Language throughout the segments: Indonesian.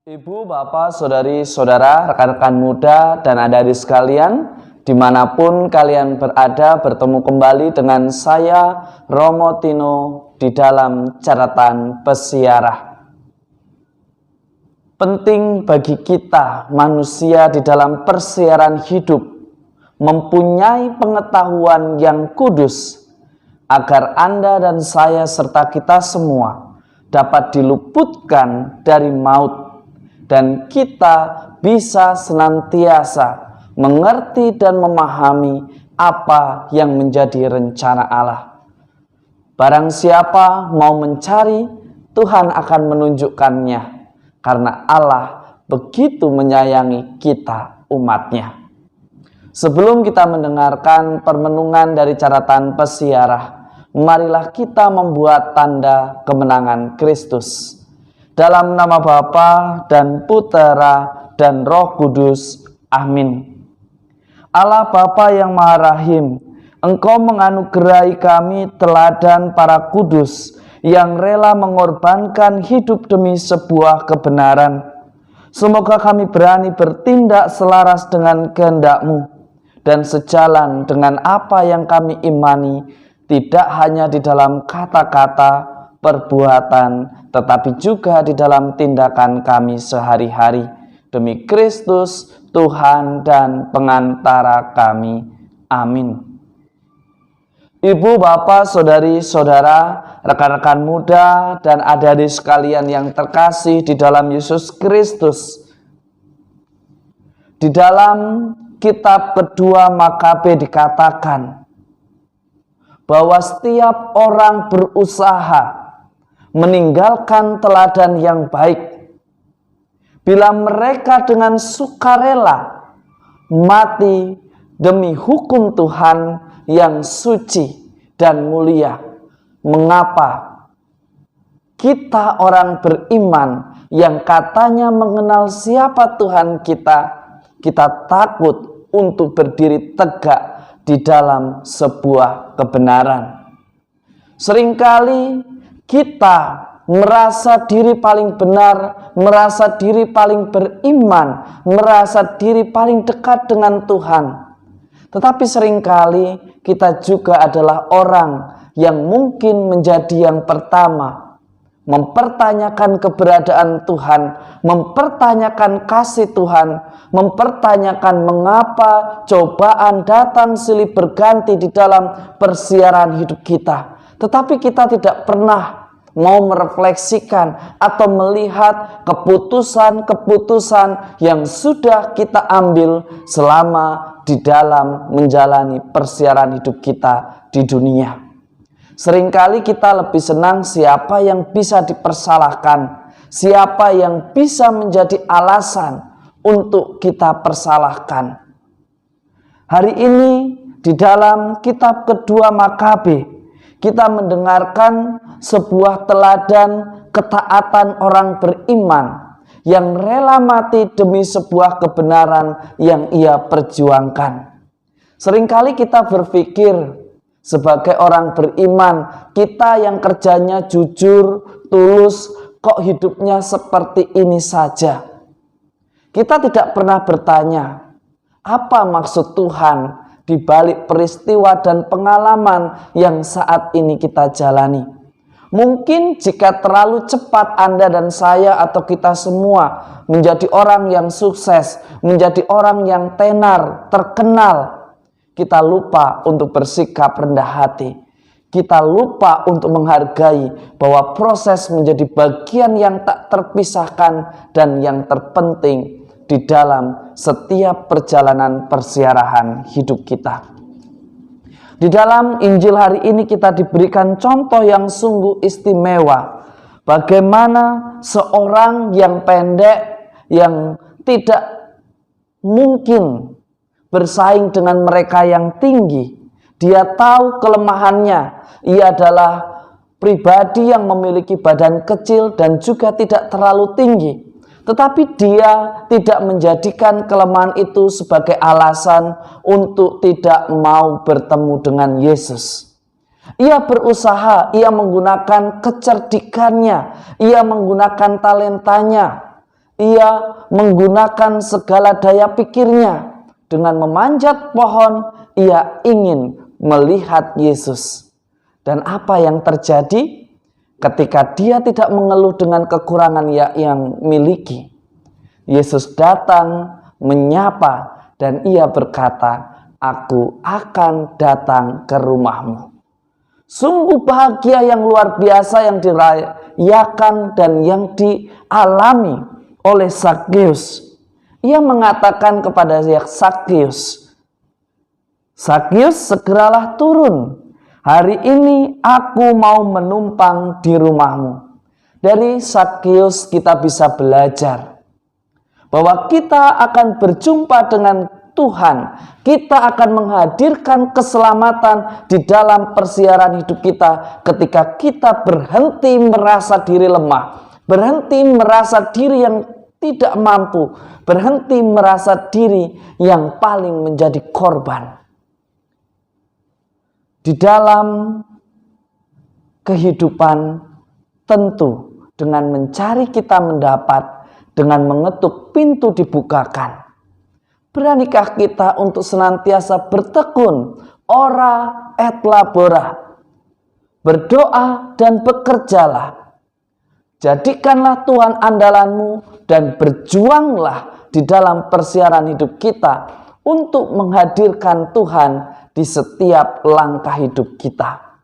Ibu, bapak, saudari, saudara, rekan-rekan muda, dan adik-adik sekalian, dimanapun kalian berada, bertemu kembali dengan saya, Romo Tino, di dalam catatan pesiarah. Penting bagi kita, manusia di dalam persiaran hidup, mempunyai pengetahuan yang kudus, agar Anda dan saya serta kita semua dapat diluputkan dari maut, dan kita bisa senantiasa mengerti dan memahami apa yang menjadi rencana Allah. Barang siapa mau mencari, Tuhan akan menunjukkannya, karena Allah begitu menyayangi kita umatnya. Sebelum kita mendengarkan permenungan dari catatan pesiarah, marilah kita membuat tanda kemenangan Kristus. Dalam nama Bapa dan Putera dan Roh Kudus. Amin. Allah Bapa yang Maha Rahim, Engkau menganugerahi kami teladan para kudus yang rela mengorbankan hidup demi sebuah kebenaran. Semoga kami berani bertindak selaras dengan kehendak-Mu dan sejalan dengan apa yang kami imani, tidak hanya di dalam kata-kata, perbuatan, tetapi juga di dalam tindakan kami sehari-hari, demi Kristus, Tuhan dan pengantara kami. Amin. Ibu, bapak, saudari, saudara, rekan-rekan muda, dan adik-adik sekalian yang terkasih di dalam Yesus Kristus, di dalam kitab kedua Makabe dikatakan bahwa setiap orang berusaha meninggalkan teladan yang baik bila mereka dengan sukarela mati demi hukum Tuhan yang suci dan mulia. Mengapa kita orang beriman yang katanya mengenal siapa Tuhan kita takut untuk berdiri tegak di dalam sebuah kebenaran? Seringkali kita merasa diri paling benar, merasa diri paling beriman, merasa diri paling dekat dengan Tuhan. Tetapi seringkali kita juga adalah orang yang mungkin menjadi yang pertama mempertanyakan keberadaan Tuhan, mempertanyakan kasih Tuhan, mempertanyakan mengapa cobaan datang silih berganti di dalam persiaran hidup kita. Tetapi kita tidak pernah mau merefleksikan atau melihat keputusan-keputusan yang sudah kita ambil selama di dalam menjalani persiaran hidup kita di dunia. Seringkali kita lebih senang siapa yang bisa dipersalahkan, siapa yang bisa menjadi alasan untuk kita persalahkan. Hari ini di dalam kitab kedua Makabe, kita mendengarkan sebuah teladan ketaatan orang beriman yang rela mati demi sebuah kebenaran yang ia perjuangkan. Seringkali kita berpikir sebagai orang beriman, kita yang kerjanya jujur, tulus, kok hidupnya seperti ini saja. Kita tidak pernah bertanya, apa maksud Tuhan di balik peristiwa dan pengalaman yang saat ini kita jalani. Mungkin jika terlalu cepat Anda dan saya atau kita semua menjadi orang yang sukses, menjadi orang yang tenar, terkenal, kita lupa untuk bersikap rendah hati. Kita lupa untuk menghargai bahwa proses menjadi bagian yang tak terpisahkan dan yang terpenting di dalam setiap perjalanan persiarahan hidup kita. Di dalam Injil hari ini kita diberikan contoh yang sungguh istimewa. Bagaimana seorang yang pendek, yang tidak mungkin bersaing dengan mereka yang tinggi. Dia tahu kelemahannya. Ia adalah pribadi yang memiliki badan kecil dan juga tidak terlalu tinggi. Tetapi dia tidak menjadikan kelemahan itu sebagai alasan untuk tidak mau bertemu dengan Yesus. Ia berusaha, ia menggunakan kecerdikannya, ia menggunakan talentanya, Ia menggunakan segala daya pikirnya. Dengan memanjat pohon, ia ingin melihat Yesus. Dan apa yang terjadi ketika dia tidak mengeluh dengan kekurangan yang miliki? Yesus datang menyapa dan ia berkata, "Aku akan datang ke rumahmu." Sungguh bahagia yang luar biasa yang dirayakan dan yang dialami oleh Zakheus. Ia mengatakan kepada Zakheus, "Zakheus, segeralah turun. Hari ini aku mau menumpang di rumahmu." Dari Zakheus kita bisa belajar bahwa kita akan berjumpa dengan Tuhan. Kita akan menghadirkan keselamatan di dalam persiaran hidup kita ketika kita berhenti merasa diri lemah, berhenti merasa diri yang tidak mampu, berhenti merasa diri yang paling menjadi korban. Di dalam kehidupan tentu dengan mencari kita mendapat, dengan mengetuk pintu dibukakan. Beranikah kita untuk senantiasa bertekun, ora et labora, berdoa dan bekerjalah. Jadikanlah Tuhan andalanmu dan berjuanglah di dalam persiaran hidup kita untuk menghadirkan Tuhan di setiap langkah hidup kita.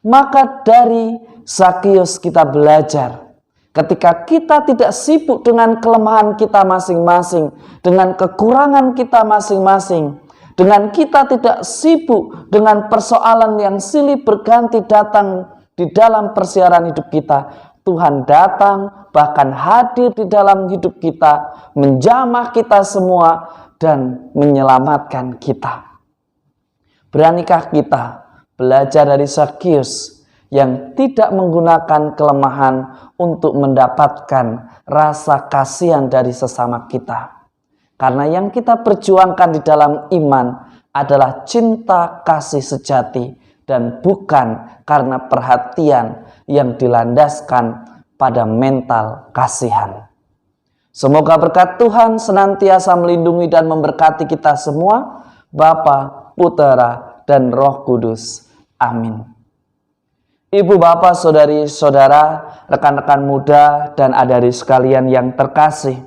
Maka dari Zakheus kita belajar, ketika kita tidak sibuk dengan kelemahan kita masing-masing, dengan kekurangan kita masing-masing, dengan kita tidak sibuk dengan persoalan yang silih berganti datang di dalam persiaran hidup kita, Tuhan datang bahkan hadir di dalam hidup kita, menjamah kita semua dan menyelamatkan kita. Beranikah kita belajar dari Zakheus yang tidak menggunakan kelemahan untuk mendapatkan rasa kasihan dari sesama kita? Karena yang kita perjuangkan di dalam iman adalah cinta kasih sejati dan bukan karena perhatian yang dilandaskan pada mental kasihan. Semoga berkat Tuhan senantiasa melindungi dan memberkati kita semua, Bapa, Putera, dan Roh Kudus. Amin. Ibu, bapak, saudari-saudara, rekan-rekan muda, dan adik-adik sekalian yang terkasih,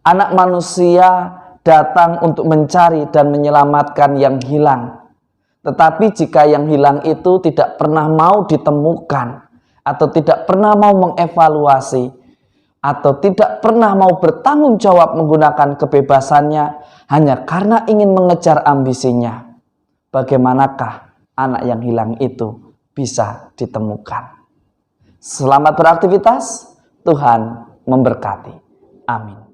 Anak Manusia datang untuk mencari dan menyelamatkan yang hilang. Tetapi jika yang hilang itu tidak pernah mau ditemukan, atau tidak pernah mau mengevaluasi, atau tidak pernah mau bertanggung jawab menggunakan kebebasannya hanya karena ingin mengejar ambisinya, bagaimanakah anak yang hilang itu bisa ditemukan? Selamat beraktivitas, Tuhan memberkati. Amin.